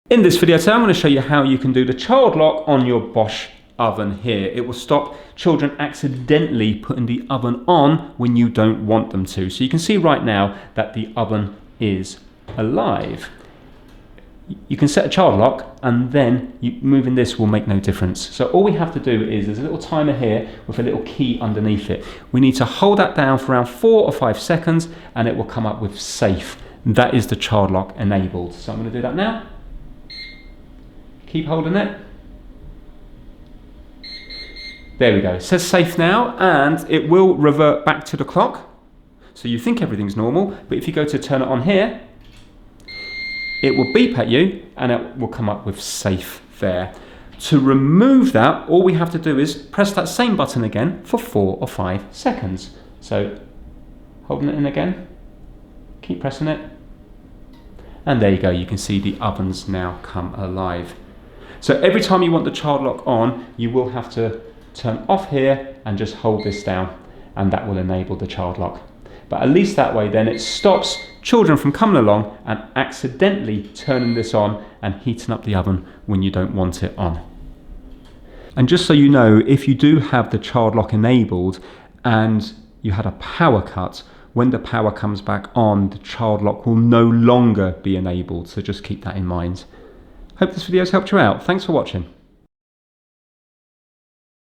In this video today, I'm going to show you how you can do the child lock on your Bosch oven here. It will stop children accidentally putting the oven on when you don't want them to. So you can see right now that the oven is alive. You can set a child lock and then moving this will make no difference. So all we have to do is, there's a little timer here with a little key underneath it. We need to hold that down for around 4 or 5 seconds and it will come up with safe. That is the child lock enabled. So I'm going to do that now. Keep holding it. There we go. It says safe now and it will revert back to the clock. So you think everything's normal, but if you go to turn it on here, it will beep at you and it will come up with safe there. To remove that, all we have to do is press that same button again for 4 or 5 seconds. So holding it in again, keep pressing it. And there you go, you can see the oven's now come alive. So every time you want the child lock on, you will have to turn off here and just hold this down and that will enable the child lock. But at least that way then it stops children from coming along and accidentally turning this on and heating up the oven when you don't want it on. And just so you know, if you do have the child lock enabled and you had a power cut, when the power comes back on, the child lock will no longer be enabled. So just keep that in mind. Hope this video has helped you out. Thanks for watching.